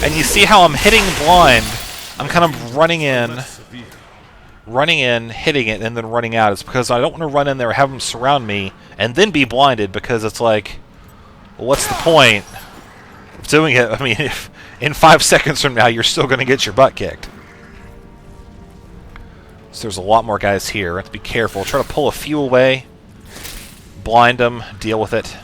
And you see how I'm hitting blind. I'm kind of running in, hitting it, and then running out. It's because I don't want to run in there, have them surround me, and then be blinded, because it's like, well, what's the point of doing it? I mean, if in 5 seconds from now you're still going to get your butt kicked. So there's a lot more guys here. I have to be careful. Try to pull a few away, blind them, deal with it.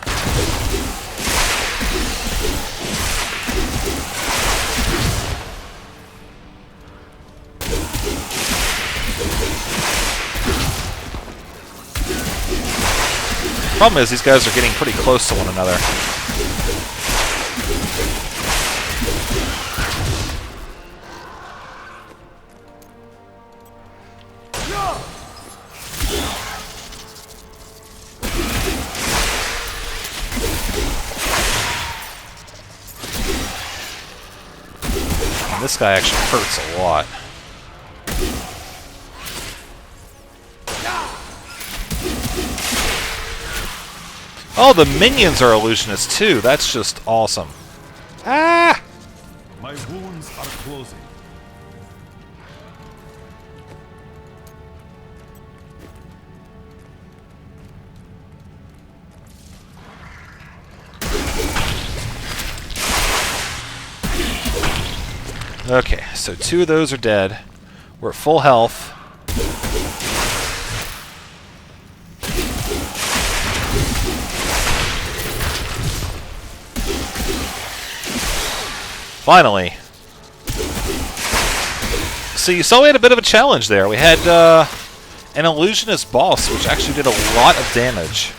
Problem is, these guys are getting pretty close to one another. And this guy actually hurts a lot. Oh, the minions are illusionists too. That's just awesome. Ah! My wounds are closing. Okay, so 2 of those are dead. We're at full health. Finally. So you saw we had a bit of a challenge there. We had an illusionist boss, which actually did a lot of damage.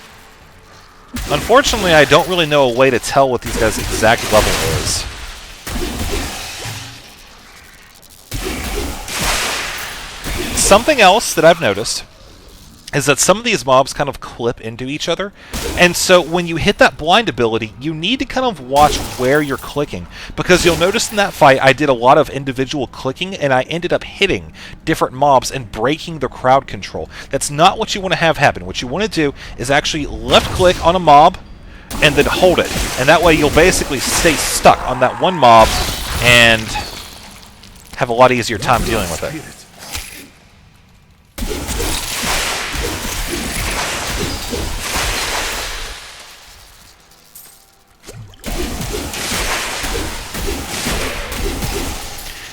Unfortunately, I don't really know a way to tell what these guys' exact level is. Something else that I've noticed is that some of these mobs kind of clip into each other, and so when you hit that blind ability, you need to kind of watch where you're clicking, because you'll notice in that fight I did a lot of individual clicking, and I ended up hitting different mobs and breaking the crowd control. That's not what you want to have happen. What you want to do is actually left click on a mob and then hold it, and that way you'll basically stay stuck on that one mob and have a lot easier time dealing with it.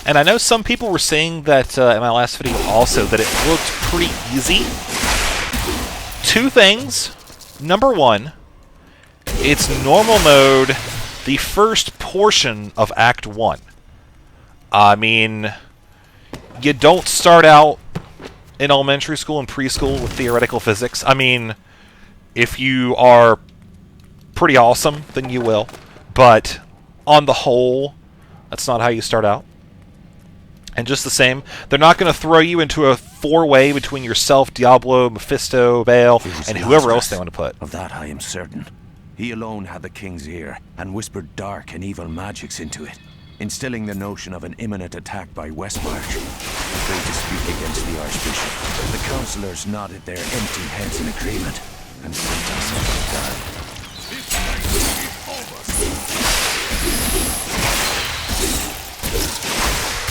And I know some people were saying that in my last video also that it looked pretty easy. 2 things. Number 1, it's normal mode the first portion of Act 1. I mean, you don't start out in elementary school and preschool with theoretical physics. I mean, if you are pretty awesome, then you will. But on the whole, that's not how you start out. And just the same, they're not going to throw you into a 4-way between yourself, Diablo, Mephisto, Baal, and whoever else they want to put. Of that I am certain. He alone had the king's ear, and whispered dark and evil magics into it, instilling the notion of an imminent attack by Westmarch. Afraid to speak against the Archbishop, the councillors nodded their empty heads in agreement, and sent us on to die.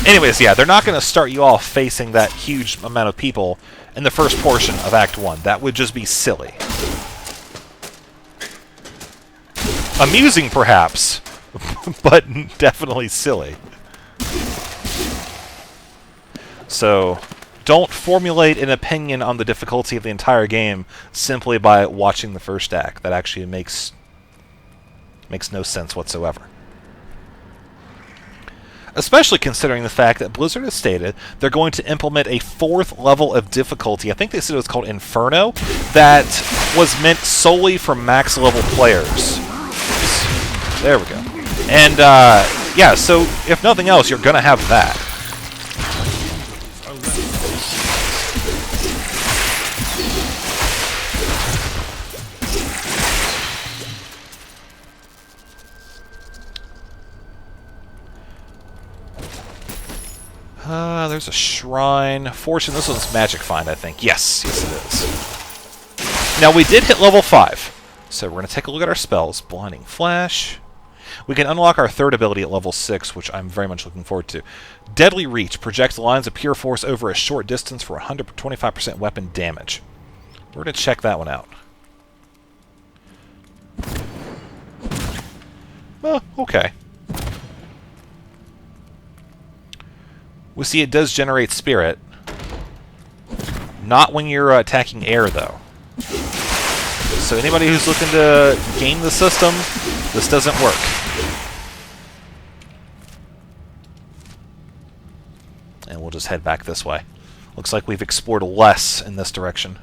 Anyways, yeah, they're not going to start you off facing that huge amount of people in the first portion of Act 1. That would just be silly. Amusing, perhaps, but definitely silly. So, don't formulate an opinion on the difficulty of the entire game simply by watching the first act. That actually makes no sense whatsoever. Especially considering the fact that Blizzard has stated they're going to implement a 4th level of difficulty. I think they said it was called Inferno, that was meant solely for max level players. There we go. And, yeah, so if nothing else, you're going to have that. There's a shrine. Fortune, this one's magic find, I think. Yes, yes it is. Now, we did hit level 5. So we're going to take a look at our spells. Blinding Flash. We can unlock our third ability at level 6, which I'm very much looking forward to. Deadly Reach projects lines of pure force over a short distance for 125% weapon damage. We're going to check that one out. Okay. We see it does generate spirit. Not when you're attacking air, though. So anybody who's looking to game the system, this doesn't work. And we'll just head back this way. Looks like we've explored less in this direction.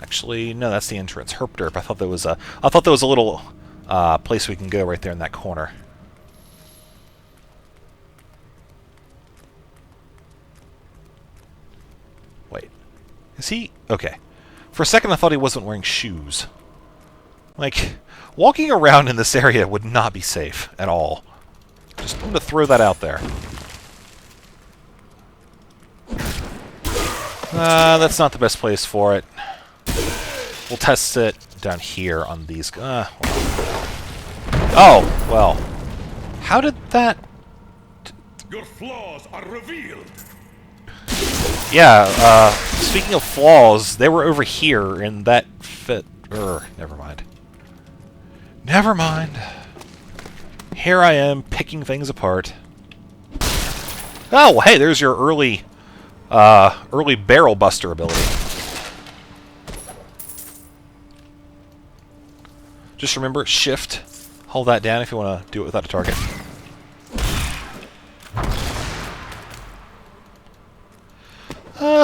Actually, no, that's the entrance. Herp derp. I thought there was a little place we can go right there in that corner. Wait. Is he? Okay. For a second I thought he wasn't wearing shoes. Like, walking around in this area would not be safe at all. Just wanted to throw that out there. That's not the best place for it. We'll test it down here on these. Oh, well. How did that... Your flaws are revealed. Yeah, speaking of flaws, they were over here in that fit... never mind. Never mind. Here I am, picking things apart. Oh, hey, there's your early barrel buster ability. Just remember, shift. Hold that down if you want to do it without a target.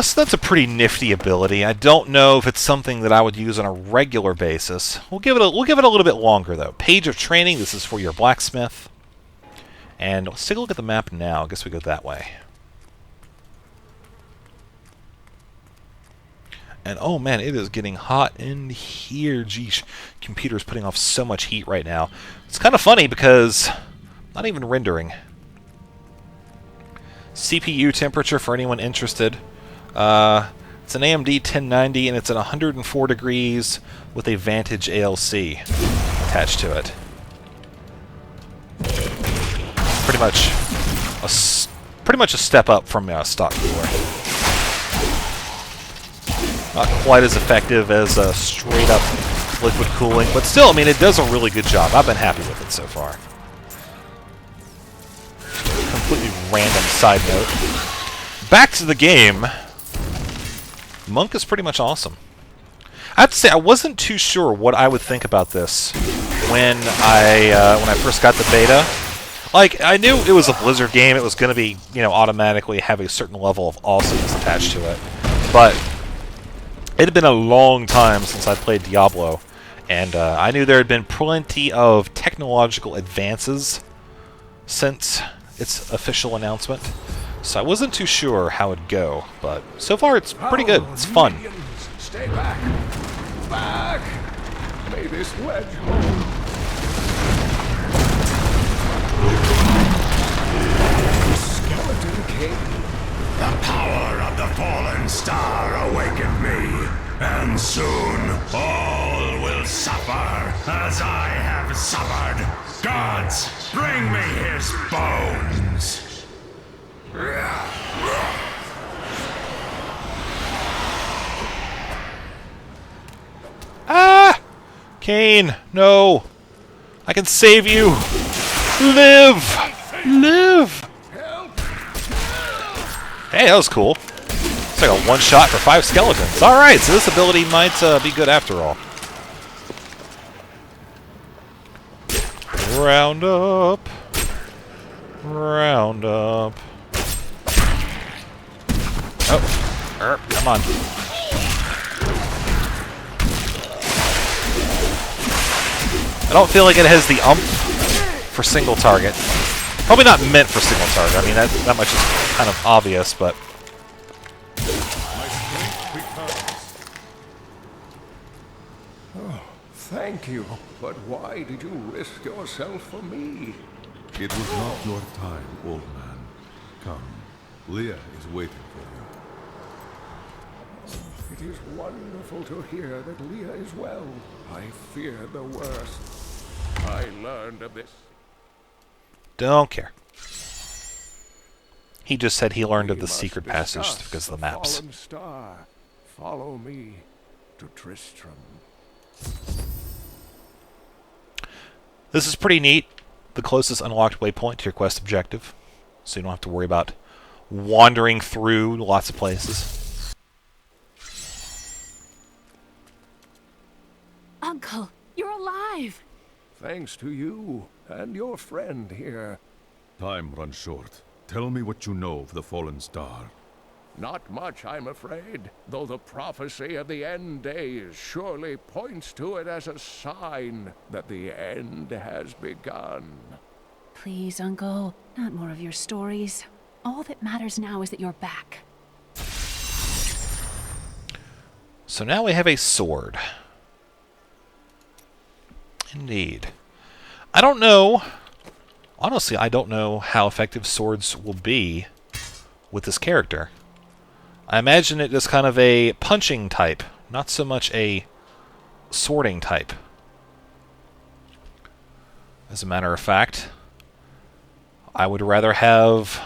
So that's a pretty nifty ability. I don't know if it's something that I would use on a regular basis. We'll give it a little bit longer though. Page of Training. This is for your blacksmith. And let's take a look at the map now. I guess we go that way. And oh man, it is getting hot in here. Geesh, computer's putting off so much heat right now. It's kind of funny because not even rendering. CPU temperature for anyone interested. It's an AMD 1090 and it's at 104 degrees with a Vantage ALC attached to it. Pretty much a step up from stock cooler. Not quite as effective as straight up liquid cooling, but still, I mean, it does a really good job. I've been happy with it so far. Completely random side note. Back to the game. Monk is pretty much awesome. I have to say, I wasn't too sure what I would think about this when I first got the beta. Like, I knew it was a Blizzard game. It was going to be, you know, automatically have a certain level of awesomeness attached to it. But it had been a long time since I played Diablo, and I knew there had been plenty of technological advances since its official announcement. So I wasn't too sure how it'd go, but so far it's pretty good. It's fun. Minions, stay back! Back! May this wedge hold. Skeleton King. The power of the fallen star awakened me, and soon all will suffer as I have suffered. Gods, bring me his bones. Ah! Cain, no! I can save you! Live! Live! Hey, that was cool. It's like a one-shot for 5 skeletons. Alright, so this ability might be good after all. Round up. Round up. Oh. Come on. I don't feel like it has the umph for single target. Probably not meant for single target. I mean, that much is kind of obvious, but... Oh, thank you. But why did you risk yourself for me? It was not your time, old man. Come, Leah is waiting for you. It is wonderful to hear that Leah is well. I feared the worst. I learned of this. Don't care. He just said he learned of We the must secret passage discuss because of the maps. Fallen star. Follow me to Tristram. This is pretty neat. The closest unlocked waypoint to your quest objective. So you don't have to worry about wandering through lots of places. Uncle, you're alive! Thanks to you and your friend here. Time runs short. Tell me what you know of the fallen star. Not much, I'm afraid, though the prophecy of the end days surely points to it as a sign that the end has begun. Please, Uncle, not more of your stories. All that matters now is that you're back. So now we have a sword. Indeed. I don't know. Honestly, I don't know how effective swords will be with this character. I imagine it is kind of a punching type, not so much a swording type. As a matter of fact, I would rather have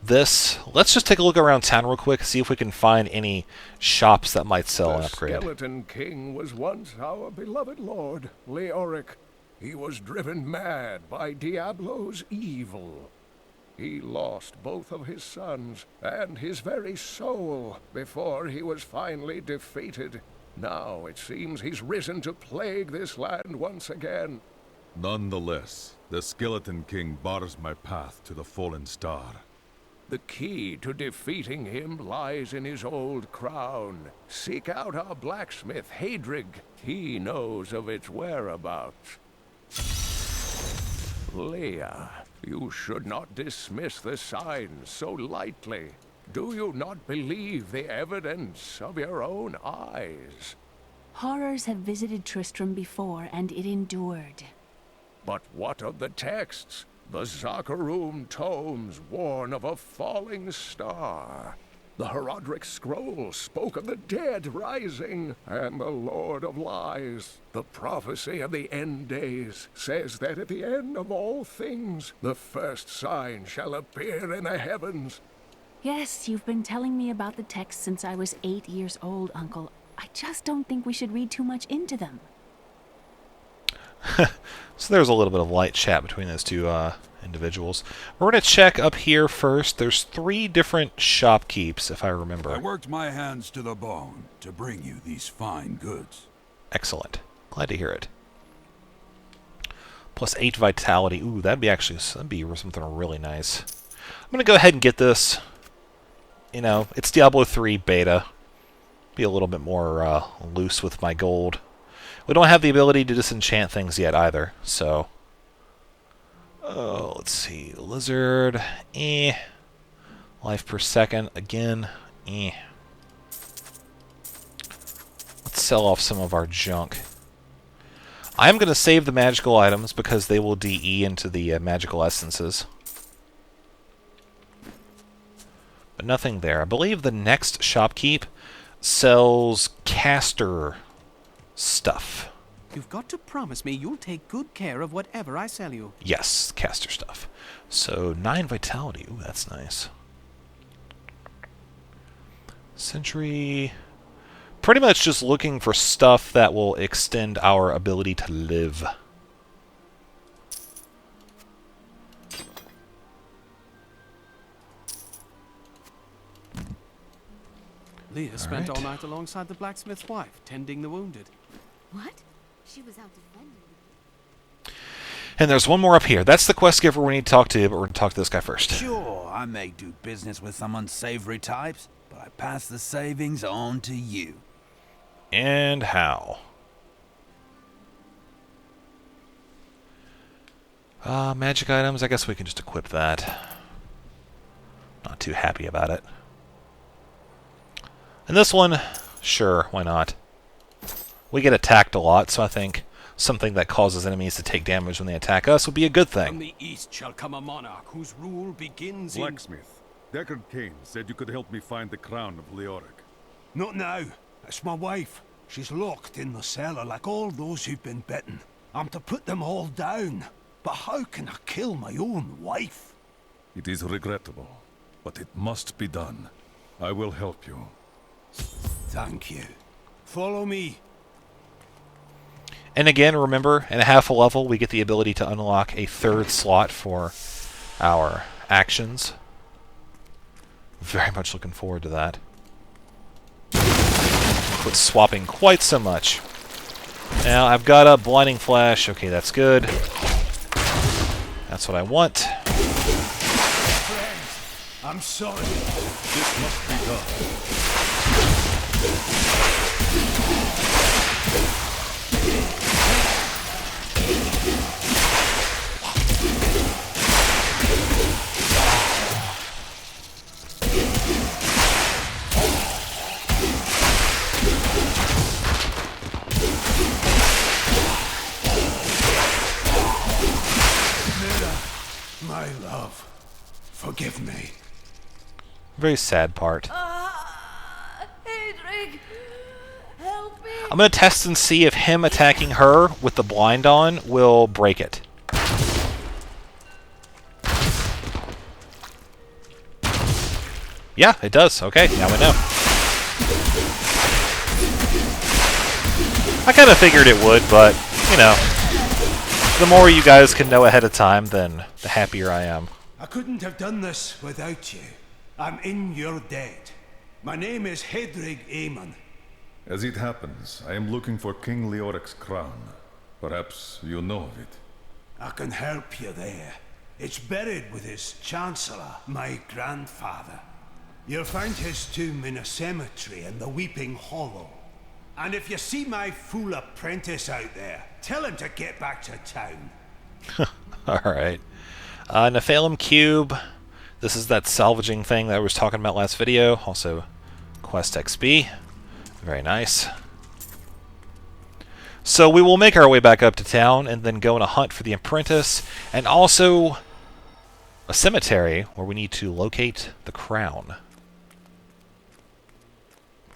this. Let's just take a look around town real quick, see if we can find any shops that might sell an upgrade. The Skeleton King was once our beloved lord, Leoric. He was driven mad by Diablo's evil. He lost both of his sons and his very soul before he was finally defeated. Now it seems he's risen to plague this land once again. Nonetheless, the Skeleton King bars my path to the fallen star. The key to defeating him lies in his old crown. Seek out our blacksmith, Hadrig. He knows of its whereabouts. Leah, you should not dismiss the signs so lightly. Do you not believe the evidence of your own eyes? Horrors have visited Tristram before, and it endured. But what of the texts? The Zakharum tomes warn of a falling star. The Herodric scroll spoke of the dead rising, and the Lord of Lies. The prophecy of the end days says that at the end of all things, the first sign shall appear in the heavens. Yes, you've been telling me about the texts since I was 8 years old, Uncle. I just don't think we should read too much into them. So there's a little bit of light chat between those two individuals. We're going to check up here first. There's 3 different shopkeeps, if I remember. I worked my hands to the bone to bring you these fine goods. Excellent. Glad to hear it. Plus 8 vitality. Ooh, that'd be something really nice. I'm going to go ahead and get this. You know, it's Diablo 3 beta. Be a little bit more loose with my gold. We don't have the ability to disenchant things yet either, so... Oh, let's see. Lizard, Life per second, again, Let's sell off some of our junk. I'm going to save the magical items because they will DE into the magical essences. But nothing there. I believe the next shopkeep sells caster stuff. You've got to promise me you'll take good care of whatever I sell you. Yes, caster stuff. So, 9 vitality. Ooh, that's nice. Sentry. Pretty much just looking for stuff that will extend our ability to live. Leah spent all night alongside the blacksmith's wife, tending the wounded. What? She was out defending. And there's one more up here. That's the quest giver we need to talk to, but we're going to talk to this guy first. Sure, I may do business with some unsavory types, but I pass the savings on to you. And how? Magic items, I guess we can just equip that. Not too happy about it. And this one, sure, why not? We get attacked a lot, so I think something that causes enemies to take damage when they attack us would be a good From thing. the east shall come a monarch whose rule begins in... Blacksmith, Deckard Cain said you could help me find the crown of Leoric. Not now. It's my wife. She's locked in the cellar like all those who've been bitten. I'm to put them all down. But how can I kill my own wife? It is regrettable, but it must be done. I will help you. Thank you. Follow me. And again, remember, in a half a level, we get the ability to unlock a third slot for our actions. Very much looking forward to that. Quit swapping quite so much. Now, I've got a blinding flash. Okay, that's good. That's what I want. Friends, I'm sorry. This must be done. My love, forgive me. Very sad part. Hedrig, help me. I'm going to test and see if him attacking her with the blind on will break it. Yeah, it does. Okay, now we know. I kind of figured it would, but, you know, the more you guys can know ahead of time, then the happier I am. I couldn't have done this without you. I'm in your debt. My name is Hedrig Aemon. As it happens, I am looking for King Leoric's crown. Perhaps you know of it. I can help you there. It's buried with his chancellor, my grandfather. You'll find his tomb in a cemetery in the Weeping Hollow. And if you see my fool apprentice out there, tell him to get back to town. Alright. Nephalem Cube. This is that salvaging thing that I was talking about last video. Also, Quest XP. Very nice. So we will make our way back up to town and then go on a hunt for the apprentice. And also a cemetery where we need to locate the crown.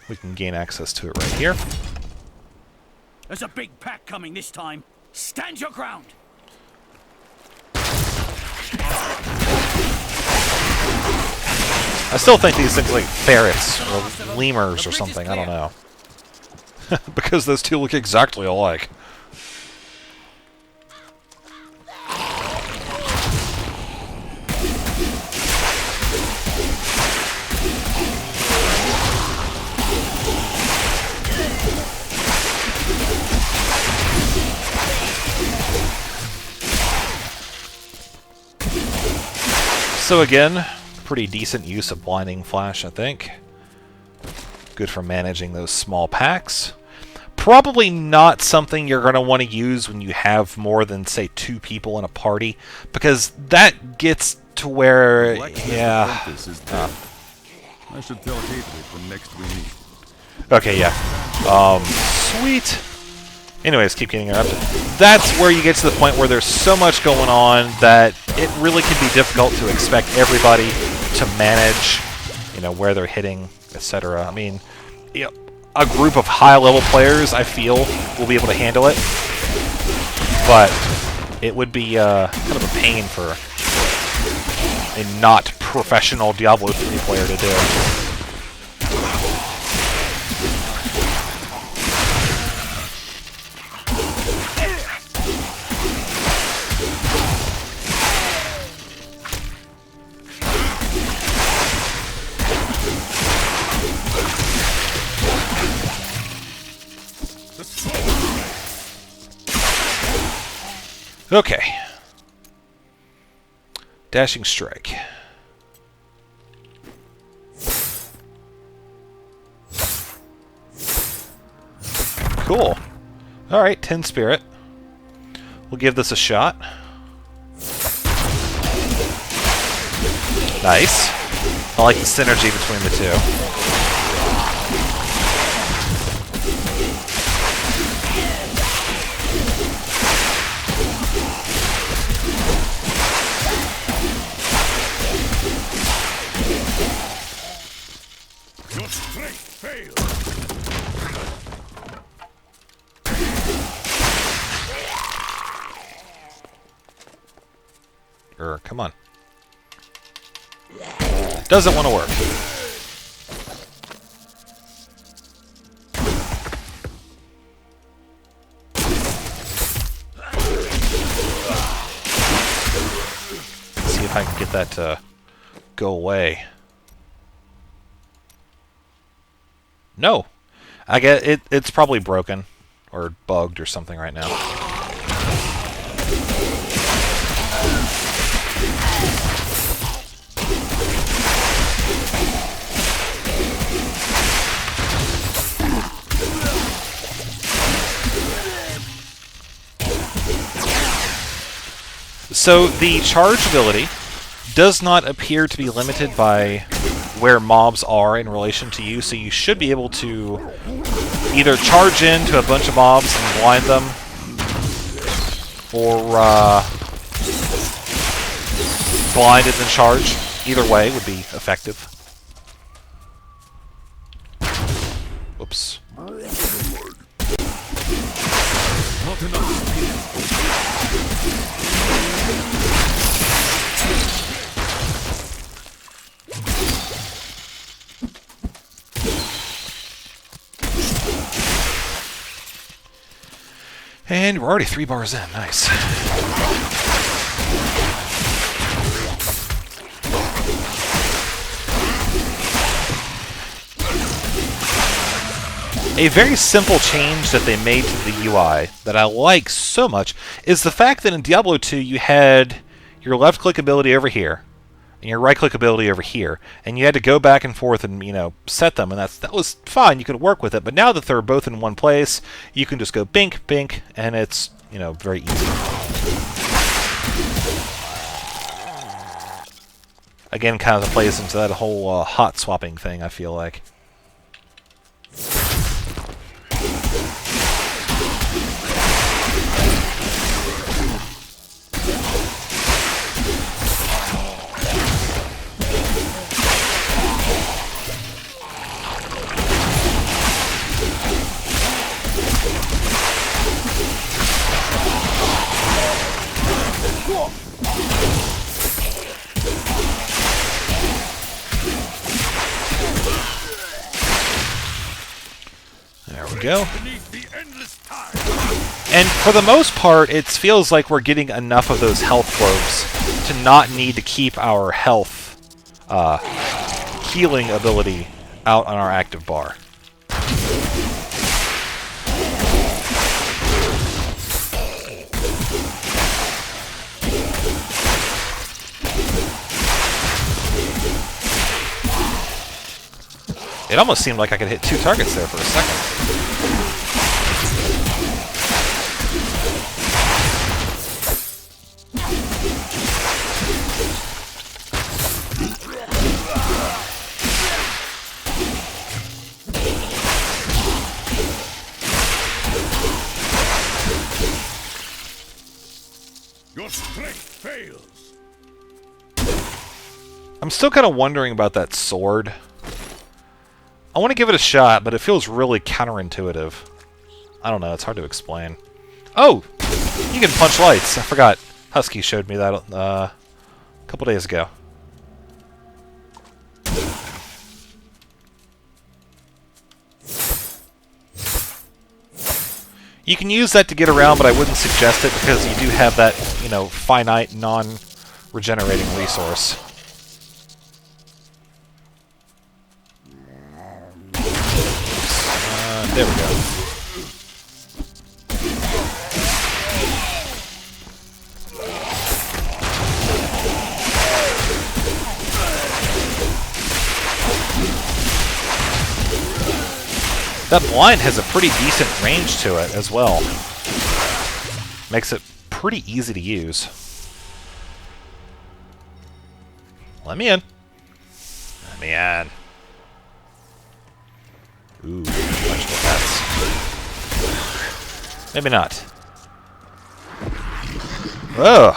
We can gain access to it right here. There's a big pack coming this time. Stand your ground. I still think these things are like ferrets or lemurs or something. I don't know. Because those two look exactly alike. So again, pretty decent use of blinding flash, I think. Good for managing those small packs. Probably not something you're going to want to use when you have more than, say, 2 people in a party, because that gets to where, yeah. I should tell Hedwig when next we meet. Okay, yeah. Sweet. Anyways, keep getting interrupted. That's where you get to the point where there's so much going on that it really can be difficult to expect everybody to manage, you know, where they're hitting, etc. I mean, you know, a group of high-level players, I feel, will be able to handle it, but it would be kind of a pain for a not professional Diablo 3 player to do. Okay. Dashing Strike. Cool. Alright, 10 Spirit. We'll give this a shot. Nice. I like the synergy between the two. Your strength fails. Come on. Doesn't want to work. See if I can get that to go away. No. I get it. It's probably broken or bugged or something right now. So the charge ability does not appear to be limited by where mobs are in relation to you, so you should be able to either charge into a bunch of mobs and blind them, or blind and then charge. Either way would be effective. Whoops. Not enough. And we're already 3 bars in. Nice. A very simple change that they made to the UI that I like so much is the fact that in Diablo 2 you had your left click ability over here and your right click ability over here, and you had to go back and forth and, you know, set them, and that was fine. You could work with it, but now that they're both in one place, you can just go bink, bink, and it's, you know, very easy. Again, kind of plays into that whole hot swapping thing, I feel like. There we go. And for the most part, it feels like we're getting enough of those health globes to not need to keep our health healing ability out on our active bar. It almost seemed like I could hit 2 targets there for a second. Your strength fails. I'm still kind of wondering about that sword. I want to give it a shot, but it feels really counterintuitive. I don't know, it's hard to explain. Oh! You can punch lights! I forgot. Husky showed me that a couple days ago. You can use that to get around, but I wouldn't suggest it because you do have that, you know, finite, non-regenerating resource. There we go. That blind has a pretty decent range to it as well. Makes it pretty easy to use. Let me in. Let me in. Ooh, vegetable pets. Maybe not. Ugh.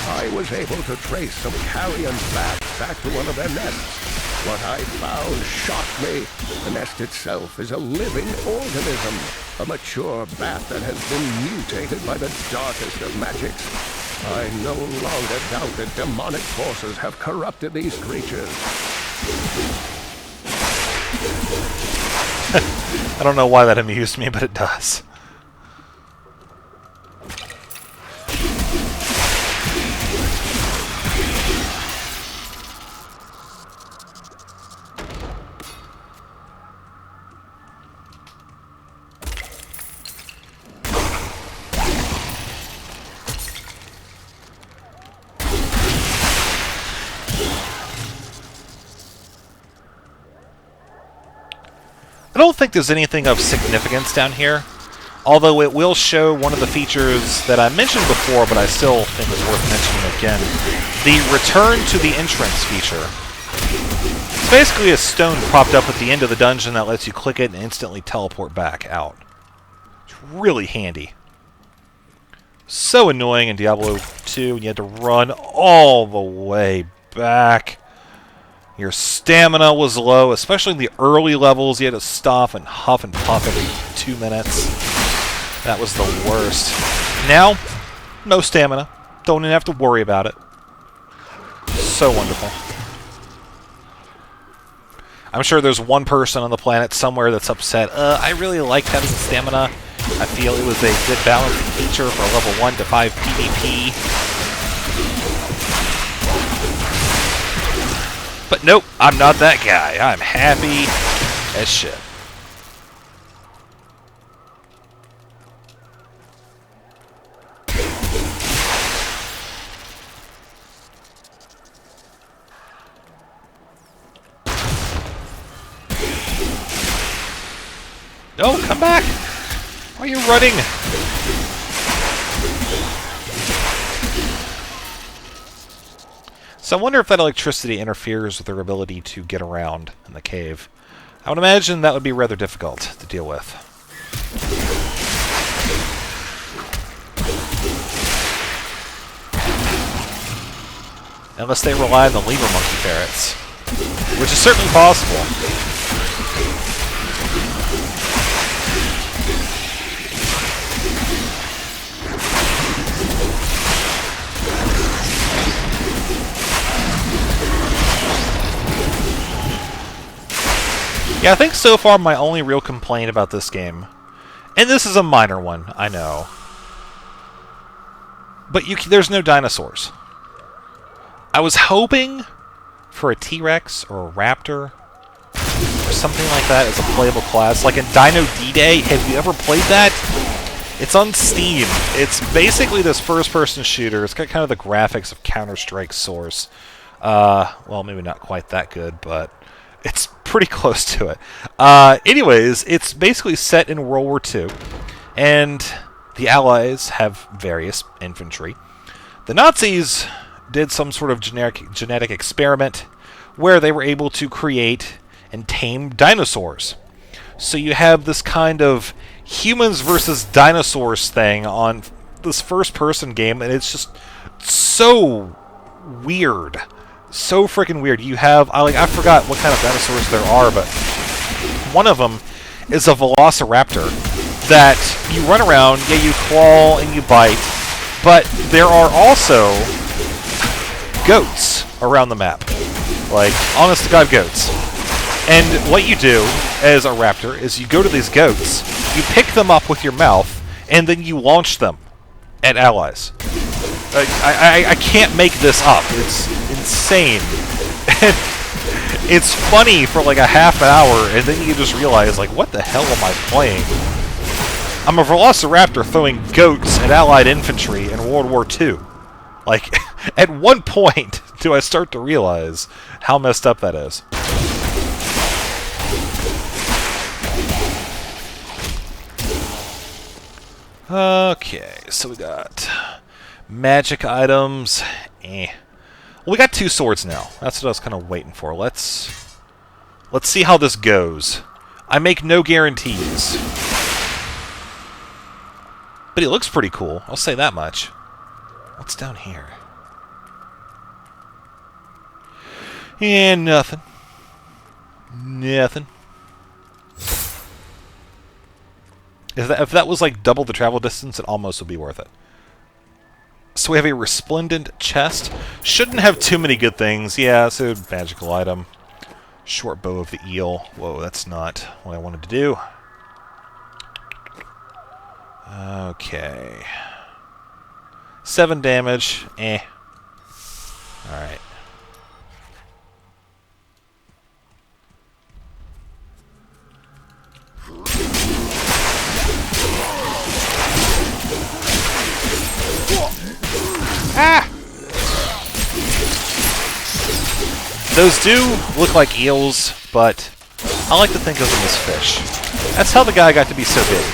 I was able to trace some carrion bats back to one of their nests. What I found shocked me. The nest itself is a living organism, a mature bat that has been mutated by the darkest of magics. I no longer doubt that demonic forces have corrupted these creatures. I don't know why that amused me, but it does. I don't think there's anything of significance down here, although it will show one of the features that I mentioned before, but I still think it's worth mentioning again. The return to the entrance feature. It's basically a stone propped up at the end of the dungeon that lets you click it and instantly teleport back out. It's really handy. So annoying in Diablo 2 when you had to run all the way back. Your stamina was low, especially in the early levels. You had to stop and huff and puff every 2 minutes. That was the worst. Now, no stamina. Don't even have to worry about it. So wonderful. I'm sure there's one person on the planet somewhere that's upset. I really liked having stamina. I feel it was a good balancing feature for level 1 to 5 PvP. But nope, I'm not that guy. I'm happy as shit. No, come back! Why are you running? So I wonder if that electricity interferes with their ability to get around in the cave. I would imagine that would be rather difficult to deal with. Unless they rely on the lemur monkey ferrets, which is certainly possible. Yeah, I think so far my only real complaint about this game, and this is a minor one, I know, but there's no dinosaurs. I was hoping for a T-Rex or a Raptor or something like that as a playable class, like in Dino D-Day. Have you ever played that? It's on Steam. It's basically this first-person shooter. It's got kind of the graphics of Counter-Strike Source. Well, maybe not quite that good, but it's pretty close to it. Anyways, it's basically set in World War II, and the Allies have various infantry. The Nazis did some sort of genetic experiment where they were able to create and tame dinosaurs. So you have this kind of humans versus dinosaurs thing on this first-person game, and it's just so weird. So freaking weird. You have, I forgot what kind of dinosaurs there are, but one of them is a velociraptor that you run around, yeah, you claw and you bite, but there are also goats around the map. Like, honest to God, goats. And what you do as a raptor is you go to these goats, you pick them up with your mouth, and then you launch them at allies. I can't make this up. It's insane. It's funny for like a half an hour, and then you just realize, like, what the hell am I playing? I'm a velociraptor throwing goats at allied infantry in World War II. Like, at one point do I start to realize how messed up that is. Okay, so we got magic items. Well, we got 2 swords now. That's what I was kind of waiting for. Let's see how this goes. I make no guarantees. But it looks pretty cool. I'll say that much. What's down here? And nothing. Nothing. If that was like double the travel distance, it almost would be worth it. So we have a resplendent chest. Shouldn't have too many good things. Yeah, so magical item. Short bow of the eel. Whoa, that's not what I wanted to do. Okay. 7 damage. Eh. Alright. Ah! Those do look like eels, but I like to think of them as fish. That's how the guy got to be so big.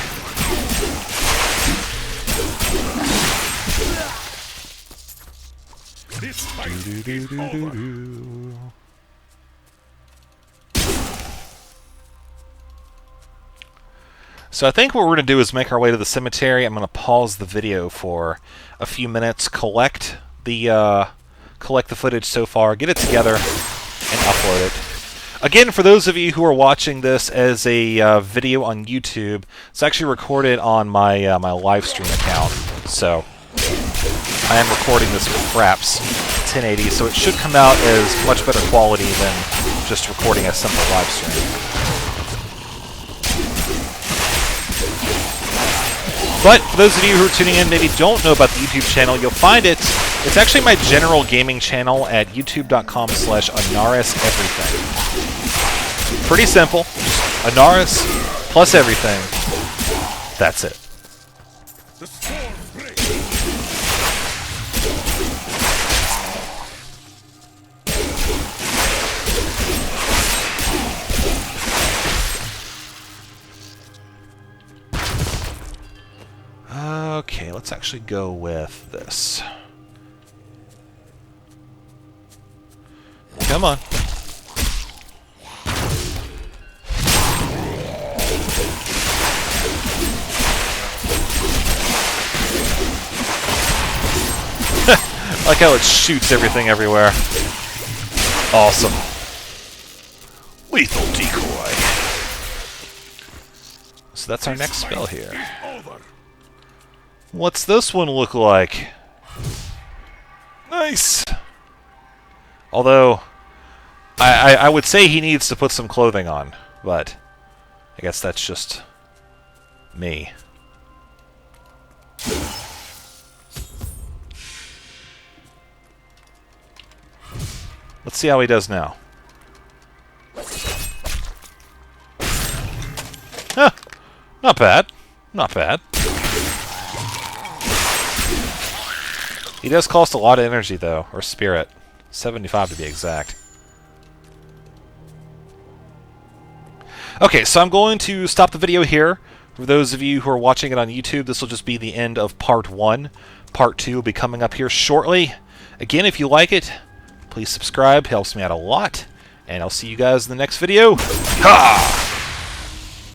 This fight is over. So I think what we're going to do is make our way to the cemetery. I'm going to pause the video for a few minutes, collect the footage so far, get it together, and upload it. Again, for those of you who are watching this as a video on YouTube, it's actually recorded on my my live stream account. So I am recording this with Fraps 1080, so it should come out as much better quality than just recording a simple live stream. But for those of you who are tuning in, maybe don't know about the YouTube channel, you'll find it. It's actually my general gaming channel at youtube.com/Ahnaris everything. Pretty simple. Ahnaris plus everything. That's it. The storm breaks. Okay, let's actually go with this. Come on. I like how it shoots everything everywhere. Awesome. Lethal decoy. So that's our next spell here. What's this one look like? Nice! Although, I would say he needs to put some clothing on, but I guess that's just me. Let's see how he does now. Huh. Not bad. Not bad. He does cost a lot of energy, though, or spirit. 75 to be exact. Okay, so I'm going to stop the video here. For those of you who are watching it on YouTube, this will just be the end of Part 1. Part 2 will be coming up here shortly. Again, if you like it, please subscribe. Helps me out a lot. And I'll see you guys in the next video. Ha!